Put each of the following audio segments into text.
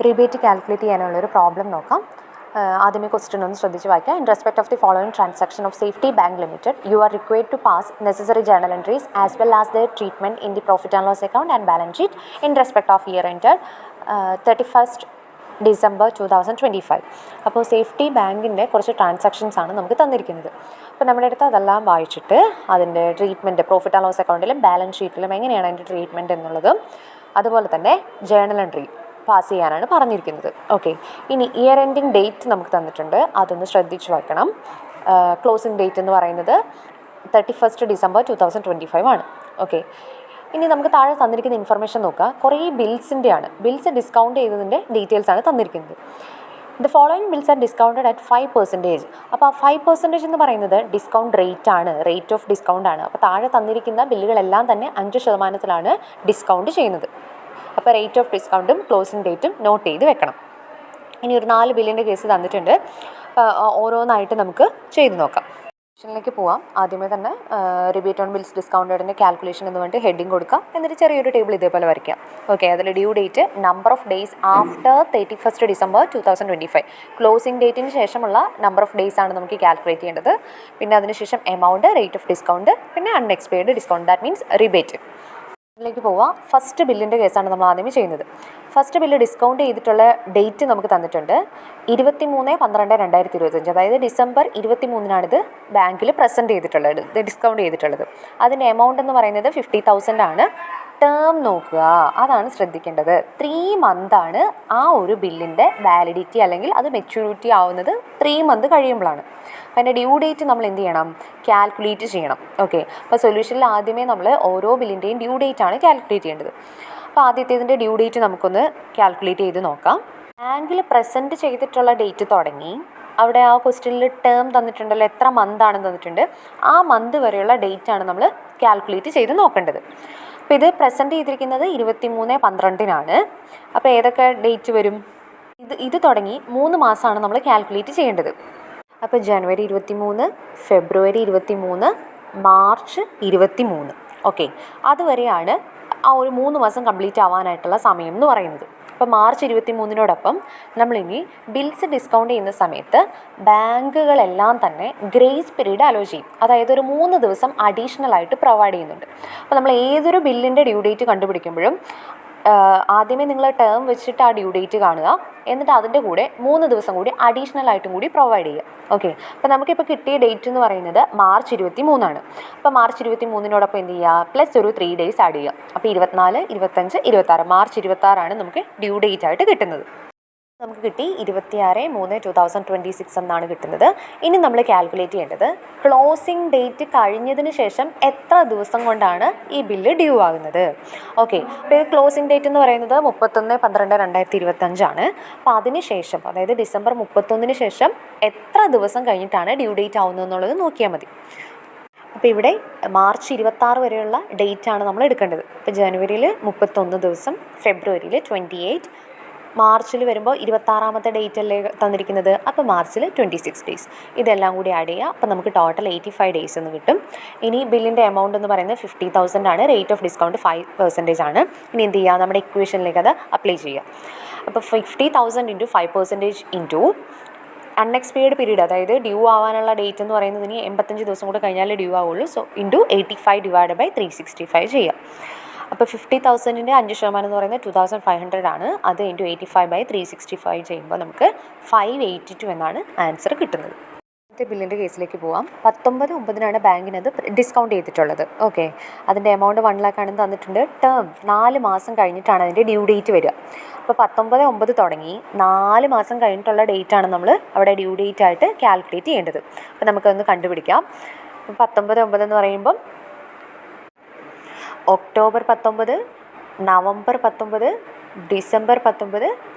Rebate calculate ചെയ്യാനുള്ളൊരു problem നോക്കാം. ആദ്യമേ ക്വസ്റ്റ്യൻ ഒന്ന് ശ്രദ്ധിച്ച് വായിക്കാം. In respect of the following transaction of safety bank limited you are required to pass necessary journal entries as well as the treatment in the profit and loss account and balance sheet in respect of year ended 31st December 2025. അപ്പോൾ safety ബാങ്കിൻ്റെ കുറച്ച് transactions ആണ് നമുക്ക് തന്നിരിക്കുന്നത്. അപ്പോൾ നമ്മുടെ അടുത്ത് അതെല്ലാം വായിച്ചിട്ട് അതിൻ്റെ ട്രീറ്റ്മെൻറ്റ് പ്രോഫിറ്റ് ആൻഡ് ലോസ് അക്കൗണ്ടിലും ബാലൻസ് ഷീറ്റിലും എങ്ങനെയാണ് അതിൻ്റെ ട്രീറ്റ്മെൻറ്റ് എന്നുള്ളതും അതുപോലെ തന്നെ ജേർണൽ എൻട്രി പാസ് ചെയ്യാനാണ് പറഞ്ഞിരിക്കുന്നത്. ഓക്കെ, ഇനി ഇയർ എൻഡിങ് ഡേറ്റ് നമുക്ക് തന്നിട്ടുണ്ട്, അതൊന്ന് ശ്രദ്ധിച്ച് വയ്ക്കണം. ക്ലോസിംഗ് ഡേറ്റ് എന്ന് പറയുന്നത് 31st December 2025 ആണ്. ഓക്കെ, ഇനി നമുക്ക് താഴെ തന്നിരിക്കുന്ന ഇൻഫർമേഷൻ നോക്കുക. കുറേ ബിൽസിൻ്റെയാണ്, ബിൽസ് ഡിസ്കൗണ്ട് ചെയ്തതിൻ്റെ ഡീറ്റെയിൽസ് ആണ് തന്നിരിക്കുന്നത്. The following bills are discounted at 5%. അപ്പോൾ ആ 5% എന്ന് പറയുന്നത് ഡിസ്കൗണ്ട് റേറ്റ് ആണ്, റേറ്റ് ഓഫ് ഡിസ്കൗണ്ട് ആണ്. അപ്പോൾ താഴെ തന്നിരിക്കുന്ന ബില്ലുകളെല്ലാം തന്നെ 5% ഡിസ്കൗണ്ട് ചെയ്യുന്നത്. അപ്പോൾ റേറ്റ് ഓഫ് ഡിസ്കൗണ്ടും ക്ലോസിംഗ് ഡേറ്റും നോട്ട് ചെയ്ത് വെക്കണം. ഇനി ഒരു 4 ബില്ലിൻ്റെ കേസ് തന്നിട്ടുണ്ട്, ഓരോന്നായിട്ട് നമുക്ക് ചെയ്ത് നോക്കാം. ക്വസ്റ്റ്യനിലേക്ക് പോവാം. ആദ്യമേ തന്നെ റിബേറ്റ് ഓൺ ബിൽസ് ഡിസ്കൗണ്ടഡിൻ്റെ കാൽക്കുലേഷൻ എന്ന് പറഞ്ഞിട്ട് ഹെഡിങ് കൊടുക്കാം. എന്നിട്ട് ചെറിയൊരു ടേബിൾ ഇതേപോലെ വരയ്ക്കാം. ഓക്കെ, അതിൽ due date, number of days after 31st December 2025, closing ഡേറ്റിന് ശേഷമുള്ള നമ്പർ ഓഫ് ഡേയ്സ് ആണ് നമുക്ക് കാൽക്കുലേറ്റ് ചെയ്യേണ്ടത്. പിന്നെ അതിനുശേഷം എമൗണ്ട്, റേറ്റ് ഓഫ് ഡിസ്കൗണ്ട്, പിന്നെ unexpired discount, that means rebate. ഇതിലേക്ക് പോവാം. ഫസ്റ്റ് ബില്ലിൻ്റെ കേസാണ് നമ്മൾ ആദ്യമേ ചെയ്യുന്നത്. ഫസ്റ്റ് ബില്ല് ഡിസ്കൗണ്ട് ചെയ്തിട്ടുള്ള ഡേറ്റ് നമുക്ക് തന്നിട്ടുണ്ട് 23/12/2025. അതായത് December 23 ബാങ്കിൽ പ്രസൻറ്റ് ചെയ്തിട്ടുള്ളത്, ഡിസ്കൗണ്ട് ചെയ്തിട്ടുള്ളത്. അതിൻ്റെ എമൗണ്ട് എന്ന് പറയുന്നത് 50,000 ആണ്. ടേം നോക്കുക, അതാണ് ശ്രദ്ധിക്കേണ്ടത്. 3 month ആണ് ആ ഒരു ബില്ലിൻ്റെ വാലിഡിറ്റി, അല്ലെങ്കിൽ അത് മെച്യൂരിറ്റി ആവുന്നത് 3 month കഴിയുമ്പോഴാണ്. അതിൻ്റെ ഡ്യൂ ഡേറ്റ് നമ്മൾ എന്ത് ചെയ്യണം? കാൽക്കുലേറ്റ് ചെയ്യണം. ഓക്കെ, അപ്പോൾ സൊല്യൂഷനിൽ ആദ്യമേ നമ്മൾ ഓരോ ബില്ലിൻ്റെയും ഡ്യൂ ഡേറ്റ് ആണ് കാൽക്കുലേറ്റ് ചെയ്യേണ്ടത്. അപ്പോൾ ആദ്യത്തേതിൻ്റെ ഡ്യൂ ഡേറ്റ് നമുക്കൊന്ന് കാൽക്കുലേറ്റ് ചെയ്ത് നോക്കാം. ബാങ്കിൽ പ്രസൻറ്റ് ചെയ്തിട്ടുള്ള ഡേറ്റ് തുടങ്ങി, അവിടെ ആ ക്വസ്റ്റ്യനിൽ ടേം തന്നിട്ടുണ്ടല്ലോ, എത്ര മന്ത് ആണെന്ന് തന്നിട്ടുണ്ട്. ആ മന്ത് വരെയുള്ള ഡേറ്റ് ആണ് നമ്മൾ കാൽക്കുലേറ്റ് ചെയ്ത് നോക്കേണ്ടത്. അപ്പോൾ ഇത് പ്രസൻറ്റ് ചെയ്തിരിക്കുന്നത് 23/12 അപ്പോൾ ഏതൊക്കെ ഡേറ്റ് വരും? ഇത് തുടങ്ങി 3 മാസമാണ് നമ്മൾ കാൽക്കുലേറ്റ് ചെയ്യേണ്ടത്. അപ്പോൾ January 23, February 23, March 23. ഓക്കെ, അതുവരെയാണ് ആ ഒരു 3 മാസം കംപ്ലീറ്റ് ആവാനായിട്ടുള്ള സമയം എന്ന് പറയുന്നത്. അപ്പോൾ March 23 നമ്മളിനി ബിൽസ് ഡിസ്കൗണ്ട് ചെയ്യുന്ന സമയത്ത് ബാങ്കുകളെല്ലാം തന്നെ ഗ്രേസ് പീരീഡ് അലോ ചെയ്യും. അതായത് ഒരു 3 ദിവസം അഡീഷണൽ ആയിട്ട് പ്രൊവൈഡ് ചെയ്യുന്നുണ്ട്. അപ്പോൾ നമ്മൾ ഏതൊരു ബില്ലിൻ്റെ ഡ്യൂ ഡേറ്റ് കണ്ടുപിടിക്കുമ്പോഴും ആദ്യമേ നിങ്ങൾ ടേം വെച്ചിട്ട് ആ ഡ്യൂ ഡേറ്റ് കാണുക, എന്നിട്ട് അതിൻ്റെ കൂടെ 3 ദിവസം കൂടി അഡീഷണൽ ആയിട്ടും കൂടി പ്രൊവൈഡ് ചെയ്യുക. ഓക്കെ, അപ്പോൾ നമുക്കിപ്പോൾ കിട്ടിയ ഡേറ്റ് എന്ന് പറയുന്നത് March 23 അപ്പോൾ March 23 എന്ത് ചെയ്യുക? പ്ലസ് ഒരു 3 days ആഡ് ചെയ്യുക. അപ്പോൾ 24, 25, 26, March 26 നമുക്ക് ഡ്യൂ ഡേറ്റ് ആയിട്ട് കിട്ടുന്നത്. നമുക്ക് കിട്ടി 26/3/2026 എന്നാണ് കിട്ടുന്നത്. ഇനി നമ്മൾ കാൽക്കുലേറ്റ് ചെയ്യേണ്ടത് ക്ലോസിംഗ് ഡേറ്റ് കഴിഞ്ഞതിന് ശേഷം എത്ര ദിവസം കൊണ്ടാണ് ഈ ബില്ല് ഡ്യൂ ആകുന്നത്. ഓക്കെ, അപ്പോൾ ഇത് ക്ലോസിംഗ് ഡേറ്റ് എന്ന് പറയുന്നത് 31/12/2025 ആണ്. അപ്പോൾ അതിന് ശേഷം, അതായത് December 31 ശേഷം എത്ര ദിവസം കഴിഞ്ഞിട്ടാണ് ഡ്യൂ ഡേറ്റ് ആവുന്നത് എന്നുള്ളത് നോക്കിയാൽ മതി. അപ്പോൾ ഇവിടെ March 26 വരെയുള്ള ഡേറ്റ് ആണ് നമ്മൾ എടുക്കേണ്ടത്. ഇപ്പോൾ ജനുവരിയിൽ 31 ദിവസം, ഫെബ്രുവരിയിൽ 28, മാർച്ചിൽ വരുമ്പോൾ 26ാമത്തെ ഡേറ്റ് അല്ലേ തന്നിരിക്കുന്നത്. അപ്പോൾ മാർച്ചിൽ 26 days. ഇതെല്ലാം കൂടി ആഡ് ചെയ്യുക. അപ്പോൾ നമുക്ക് ടോട്ടൽ 85 days എന്ന് കിട്ടും. ഇനി ബില്ലിൻ്റെ എമൗണ്ട് എന്ന് പറയുന്നത് 50,000 ആണ്. റേറ്റ് ഓഫ് ഡിസ്കൗണ്ട് 5% ആണ്. ഇനി എന്ത് ചെയ്യുക? നമ്മുടെ ഇക്വേഷനിലേക്ക് അത് അപ്ലൈ ചെയ്യുക. അപ്പോൾ 50,000 × 5% ഇൻറ്റു അൺഎക്സ്പെയർഡ് പീരീഡ്, അതായത് ഡ്യൂ ആവാനുള്ള ഡേറ്റ് എന്ന് പറയുന്നത് ഇനി 85 ദിവസം കൂടെ കഴിഞ്ഞാലേ ഡ്യൂ ആവുള്ളൂ. സോ ഇൻറ്റു 85 / 365 ചെയ്യുക. അപ്പോൾ 50,000ൻ്റെ 5% എന്ന് പറയുന്നത് 2,500 ആണ്. അത് ഇൻറ്റു 85/365 ചെയ്യുമ്പോൾ നമുക്ക് 582 എന്നാണ് ആൻസർ കിട്ടുന്നത്. അടുത്ത ബില്ലിൻ്റെ കേസിലേക്ക് പോവാം. 19/9 ബാങ്കിനത് ഡിസ്കൗണ്ട് ചെയ്തിട്ടുള്ളത്. ഓക്കെ, അതിൻ്റെ എമൗണ്ട് 1 lakh ആണെന്ന് തന്നിട്ടുണ്ട്. ടേം 4 മാസം കഴിഞ്ഞിട്ടാണ് അതിൻ്റെ ഡ്യൂ ഡേറ്റ് വരിക. അപ്പോൾ 19/9 തുടങ്ങി 4 മാസം കഴിഞ്ഞിട്ടുള്ള ഡേറ്റാണ് നമ്മൾ അവിടെ ഡ്യൂ ഡേറ്റ് ആയിട്ട് കാൽക്കുലേറ്റ് ചെയ്യേണ്ടത്. അപ്പോൾ നമുക്കതൊന്ന് കണ്ടുപിടിക്കാം. 19/9 എന്ന് പറയുമ്പം October 19, November 19, December 19,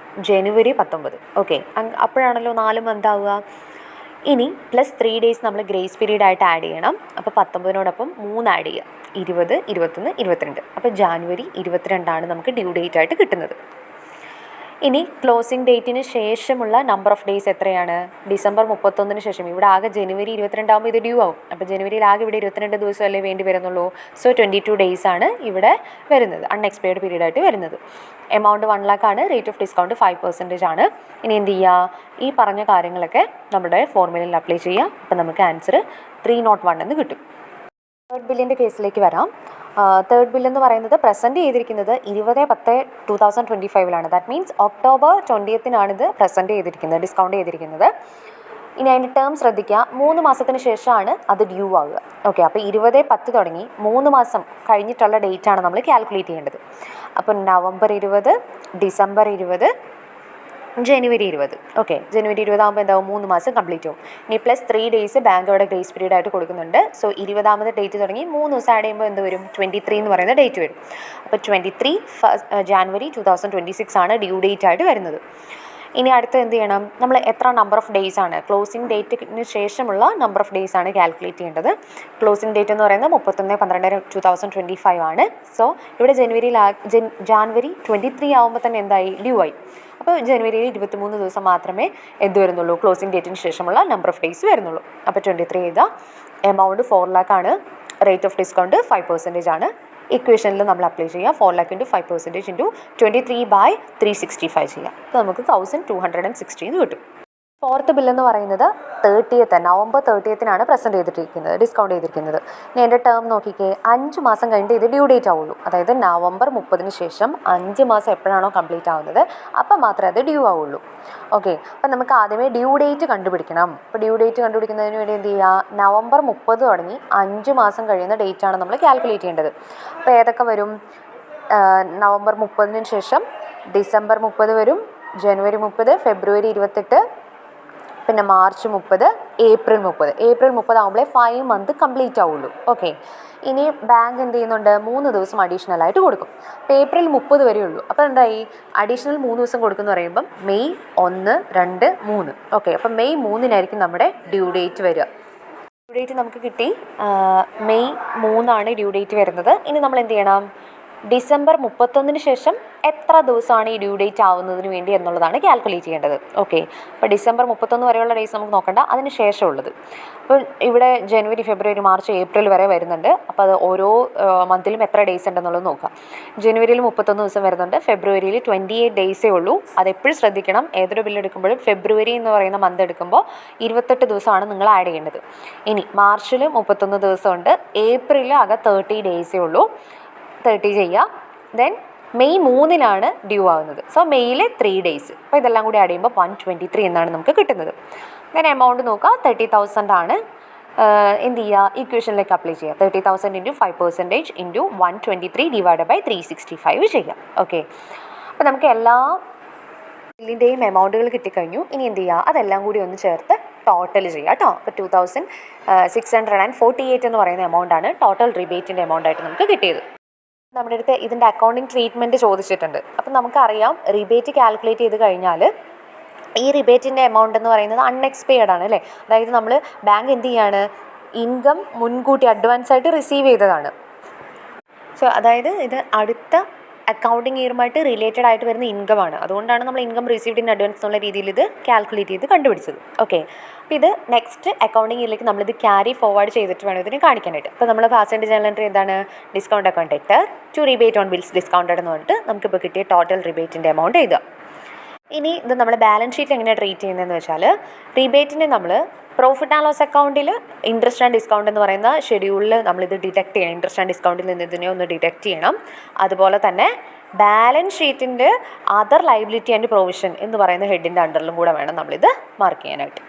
January 19. Okay, അപ്പോഴാണല്ലോ 4 month ആവുക. ഇനി പ്ലസ് 3 days നമ്മൾ ഗ്രേസ് പീരീഡ് ആയിട്ട് ആഡ് ചെയ്യണം. അപ്പോൾ 19 3 ആഡ് ചെയ്യുക, 20, 21, 22. അപ്പോൾ January 22 നമുക്ക് ഡ്യൂ ഡേറ്റ് ആയിട്ട് കിട്ടുന്നത്. ഇനി ക്ലോസിംഗ് ഡേറ്റിന് ശേഷമുള്ള നമ്പർ ഓഫ് ഡേയ്സ് എത്രയാണ്? ഡിസംബർ 31 ശേഷം. ഇവിടെ ആകെ ജനുവരി 22 ആകുമ്പോൾ ഇത് ഡ്യൂ ആവും. അപ്പോൾ ജനുവരിയിൽ ആകെ ഇവിടെ 22 ദിവസമല്ലേ വേണ്ടി വരുന്നുള്ളൂ. സോ 22 days ആണ് ഇവിടെ വരുന്നത്, അൺഎക്സ്പയർഡ് പീരീഡ് ആയിട്ട് വരുന്നത്. എമൗണ്ട് 1 lakh ആണ്. റേറ്റ് ഓഫ് ഡിസ്കൗണ്ട് 5% ആണ്. ഇനി എന്ത് ചെയ്യുക? ഈ പറഞ്ഞ കാര്യങ്ങളൊക്കെ നമ്മുടെ ഫോർമുലയിൽ അപ്ലൈ ചെയ്യുക. അപ്പോൾ നമുക്ക് ആൻസർ 301 എന്ന് കിട്ടും. തേർഡ് ബില്ലിൻ്റെ കേസിലേക്ക് വരാം. തേർഡ് ബിൽ എന്ന് പറയുന്നത് പ്രസൻറ്റ് ചെയ്തിരിക്കുന്നത് 20/10/2025 ദാറ്റ് മീൻസ് ഒക്ടോബർ 20th ഇത് പ്രസൻറ്റ് ചെയ്തിരിക്കുന്നത്, ഡിസ്കൗണ്ട് ചെയ്തിരിക്കുന്നത്. ഇനി അതിൻ്റെ ടേം ശ്രദ്ധിക്കുക, 3 മാസത്തിന് ശേഷമാണ് അത് ഡ്യൂ ആവുക. ഓക്കെ, അപ്പോൾ 20/10 തുടങ്ങി 3 മാസം കഴിഞ്ഞിട്ടുള്ള ഡേറ്റാണ് നമ്മൾ കാൽക്കുലേറ്റ് ചെയ്യേണ്ടത്. അപ്പോൾ നവംബർ 20, ഡിസംബർ 20, ജനുവരി 20. ഓക്കെ, ജനുവരി 20 ആകുമ്പോൾ എന്താവും? 3 മാസം കംപ്ലീറ്റ് ആവും. ഇനി പ്ലസ് 3 days ബാങ്ക് അവിടെ ഗ്രേസ് പീരീഡ് ആയിട്ട് കൊടുക്കുന്നുണ്ട്. സോ 20th ഡേറ്റ് തുടങ്ങി 3 ദിവസം ആഡ് ചെയ്യുമ്പോൾ എന്ത് വരും? 23 എന്ന് പറയുന്ന ഡേറ്റ് വരും. അപ്പോൾ 23 ജാനുവരി 2026 ആണ് ഡ്യൂ ഡേറ്റ് ആയിട്ട് വരുന്നത്. ഇനി അടുത്ത് എന്ത് ചെയ്യണം? നമ്മൾ എത്ര നമ്പർ ഓഫ് ഡേയ്സ് ആണ്, ക്ലോസിംഗ് ഡേറ്റിന് ശേഷമുള്ള നമ്പർ ഓഫ് ഡേയ്സ് ആണ് കാൽക്കുലേറ്റ് ചെയ്യേണ്ടത്. ക്ലോസിംഗ് ഡേറ്റ് എന്ന് പറയുന്നത് 31/12/2025 ആണ്. സോ ഇവിടെ ജാനുവരി 23 ആകുമ്പോൾ തന്നെ എന്തായി? ഡ്യൂ ആയി. അപ്പോൾ ജനുവരിയിൽ 23 ദിവസം മാത്രമേ എന്ത് വരുന്നുള്ളൂ? ക്ലോസിംഗ് ഡേറ്റിന് ശേഷമുള്ള നമ്പർ ഓഫ് ഡേയ്സ് വരുന്നുള്ളൂ. അപ്പോൾ 23 എഴുതാം. എമൗണ്ട് 4 lakh ആണ്. റേറ്റ് ഓഫ് ഡിസ്കൗണ്ട് 5% ആണ്. ഇക്വേഷനിൽ നമ്മൾ അപ്ലൈ ചെയ്യുക. 4 lakh × 5% × 23/365 ചെയ്യാം. അപ്പോൾ നമുക്ക് 1260 കിട്ടും. ഫോർത്ത് ബില്ലെന്ന് പറയുന്നത് 30th November 30th present ചെയ്തിട്ടിരിക്കുന്നത്, discount ചെയ്തിരിക്കുന്നത്. ഇനി എൻ്റെ ടേം നോക്കിക്കേ, 5 മാസം കഴിഞ്ഞിട്ട് ഇത് ഡ്യൂ ഡേറ്റ് ആവുള്ളൂ. അതായത് നവംബർ 30 ശേഷം 5 മാസം എപ്പോഴാണോ കംപ്ലീറ്റ് ആവുന്നത് അപ്പം മാത്രമേ അത് ഡ്യൂ ആവുള്ളൂ. ഓക്കെ, അപ്പം നമുക്ക് ആദ്യമേ ഡ്യൂ ഡേറ്റ് കണ്ടുപിടിക്കണം. അപ്പോൾ ഡ്യൂ ഡേറ്റ് കണ്ടുപിടിക്കുന്നതിന് വേണ്ടി എന്ത് ചെയ്യുക? നവംബർ 30 തുടങ്ങി 5 മാസം കഴിയുന്ന ഡേറ്റാണ് നമ്മൾ കാൽക്കുലേറ്റ് ചെയ്യേണ്ടത്. അപ്പോൾ ഏതൊക്കെ വരും? നവംബർ 30 ശേഷം ഡിസംബർ 30 വരും, ജനുവരി 30, ഫെബ്രുവരി 28, പിന്നെ മാർച്ച് 30, ഏപ്രിൽ 30. ഏപ്രിൽ 30 ആകുമ്പോഴേ 5 month കംപ്ലീറ്റ് ആവുള്ളൂ. ഓക്കെ, ഇനി ബാങ്ക് എന്ത് ചെയ്യുന്നുണ്ട്? 3 ദിവസം അഡീഷണൽ ആയിട്ട് കൊടുക്കും. അപ്പോൾ ഏപ്രിൽ 30 വരെ ഉള്ളൂ. അപ്പോൾ എന്തായി? അഡീഷണൽ 3 ദിവസം കൊടുക്കുമെന്ന് പറയുമ്പം മെയ് 1, 2, 3. ഓക്കെ, അപ്പം മെയ് 3 നമ്മുടെ ഡ്യൂ ഡേറ്റ് വരിക. ഡ്യൂ ഡേറ്റ് നമുക്ക് കിട്ടി. മെയ് 3 ഡ്യൂ ഡേറ്റ് വരുന്നത്. ഇനി നമ്മൾ എന്ത് ചെയ്യണം? ഡിസംബർ 31 ശേഷം എത്ര ദിവസമാണ് ഈ ഡ്യൂ ഡേറ്റ് ആവുന്നതിന് വേണ്ടി എന്നുള്ളതാണ് കാൽക്കുലേറ്റ് ചെയ്യേണ്ടത്. ഓക്കെ, അപ്പോൾ ഡിസംബർ 31 വരെയുള്ള ഡേയ്സ് നമുക്ക് നോക്കണ്ട, അതിന് ശേഷമുള്ളത്. അപ്പോൾ ഇവിടെ ജനുവരി, ഫെബ്രുവരി, മാർച്ച്, ഏപ്രിൽ വരെ വരുന്നുണ്ട്. അപ്പോൾ അത് ഓരോ മന്തിലും എത്ര ഡേയ്സ് ഉണ്ടെന്നുള്ളത് നോക്കാം. ജനുവരിയിൽ 31 ദിവസം വരുന്നുണ്ട്, ഫെബ്രുവരിയിൽ 28 ഡേയ്സേ ഉള്ളൂ. അതെപ്പോഴും ശ്രദ്ധിക്കണം. ഏതൊരു ബില്ല് എടുക്കുമ്പോഴും ഫെബ്രുവരി എന്ന് പറയുന്ന മന്ത് എടുക്കുമ്പോൾ 28 ദിവസമാണ് നിങ്ങൾ ആഡ് ചെയ്യേണ്ടത്. ഇനി മാർച്ചിൽ 31 ദിവസമുണ്ട്, ഏപ്രിലിൽ ആകെ 30 ഡേയ്സേ ഉള്ളൂ. 30 ചെയ്യുക. ദെൻ മെയ് 3 ഡ്യൂ ആവുന്നത്. സോ മെയ്യിൽ 3 days. അപ്പോൾ ഇതെല്ലാം കൂടി ആഡ് ചെയ്യുമ്പോൾ 123 എന്നാണ് നമുക്ക് കിട്ടുന്നത്. ദെൻ എമൗണ്ട് നോക്കുക, 30,000 ആണ്. എന്ത് ചെയ്യുക? ഇക്വേഷനിലേക്ക് അപ്ലൈ ചെയ്യുക. 30,000 × 5% × 123/365 ചെയ്യുക. ഓക്കെ, അപ്പോൾ നമുക്ക് എല്ലാ ബില്ലിൻ്റെയും എമൗണ്ടുകൾ കിട്ടിക്കഴിഞ്ഞു. ഇനി എന്ത് ചെയ്യുക? അതെല്ലാം കൂടി ഒന്ന് ചേർത്ത് ടോട്ടൽ ചെയ്യുക കേട്ടോ. അപ്പോൾ 2648 എന്ന് പറയുന്ന എമൗണ്ടാണ് ടോട്ടൽ റിബേറ്റിൻ്റെ എമൗണ്ടായിട്ട് നമുക്ക് കിട്ടിയത്. നമ്മുടെ അടുത്ത് ഇതിൻ്റെ അക്കൗണ്ടിങ് ട്രീറ്റ്മെൻറ്റ് ചോദിച്ചിട്ടുണ്ട്. അപ്പം നമുക്കറിയാം റിബേറ്റ് കാൽക്കുലേറ്റ് ചെയ്ത് കഴിഞ്ഞാൽ ഈ റിബേറ്റിൻ്റെ എമൗണ്ട് എന്ന് പറയുന്നത് അൺഎക്സ്പെയർഡ് ആണ് അല്ലേ. അതായത് നമ്മൾ ബാങ്ക് എന്ത് ചെയ്യാണ്? ഇൻകം മുൻകൂട്ടി അഡ്വാൻസ് ആയിട്ട് റിസീവ് ചെയ്തതാണ്. സോ അതായത് ഇത് അടുത്ത അക്കൗണ്ടിങ് ഇയറുമായിട്ട് റിലേറ്റഡ് ആയിട്ട് വരുന്ന ഇൻകമാണ്. അതുകൊണ്ടാണ് നമ്മൾ ഇൻകം റിസീവ്ഡ് ഇൻ അഡ്വാൻസ് എന്നുള്ള രീതിയിൽ ഇത് കാൽക്കുലേറ്റ് ചെയ്ത് കണ്ടുപിടിച്ചത്. ഓക്കെ, അപ്പോൾ ഇത് നെക്സ്റ്റ് അക്കൗണ്ടിങ് ഇയറിലേക്ക് നമ്മളിത് ക്യാരി ഫോർവേഡ് ചെയ്തിട്ട് വേണം ഇതിന് കാണിക്കാനായിട്ട്. അപ്പോൾ നമ്മൾ പാസഞ്ചർ ജേർണൽ എൻട്രി എന്താണ്? Discount account debtor to rebate on bills discounted എന്ന് പറഞ്ഞിട്ട് നമുക്കിപ്പോൾ കിട്ടിയ ടോട്ടൽ റിബേറ്റിൻ്റെ എമൗണ്ട് എഴുതുക. ഇനി ഇത് നമ്മൾ ബാലൻസ് ഷീറ്റിൽ എങ്ങനെയാണ് ട്രീറ്റ് ചെയ്യുന്നതെന്ന് വെച്ചാൽ, റിബേറ്റിനെ നമ്മൾ പ്രോഫിറ്റ് ആൻഡ് ലോസ് അക്കൗണ്ടിൽ ഇൻട്രസ്റ്റ് ആൻഡ് ഡിസ്കൗണ്ട് എന്ന് പറയുന്ന ഷെഡ്യൂളിൽ നമ്മളിത് ഡിറ്റക്ട് ചെയ്യണം. ഇൻട്രസ്റ്റ് ആൻഡ് ഡിസ്കൗണ്ടിൽ നിന്ന് ഇതിനെ ഒന്ന് ഡിറ്റക്ട് ചെയ്യണം. അതുപോലെ തന്നെ ബാലൻസ് ഷീറ്റിൻ്റെ അതർ ലയബിലിറ്റി ആൻഡ് പ്രൊവിഷൻ എന്ന് പറയുന്ന ഹെഡിൻ്റെ അണ്ടറിലും കൂടെ വേണം നമ്മളിത് മാർക്ക് ചെയ്യാനായിട്ട്.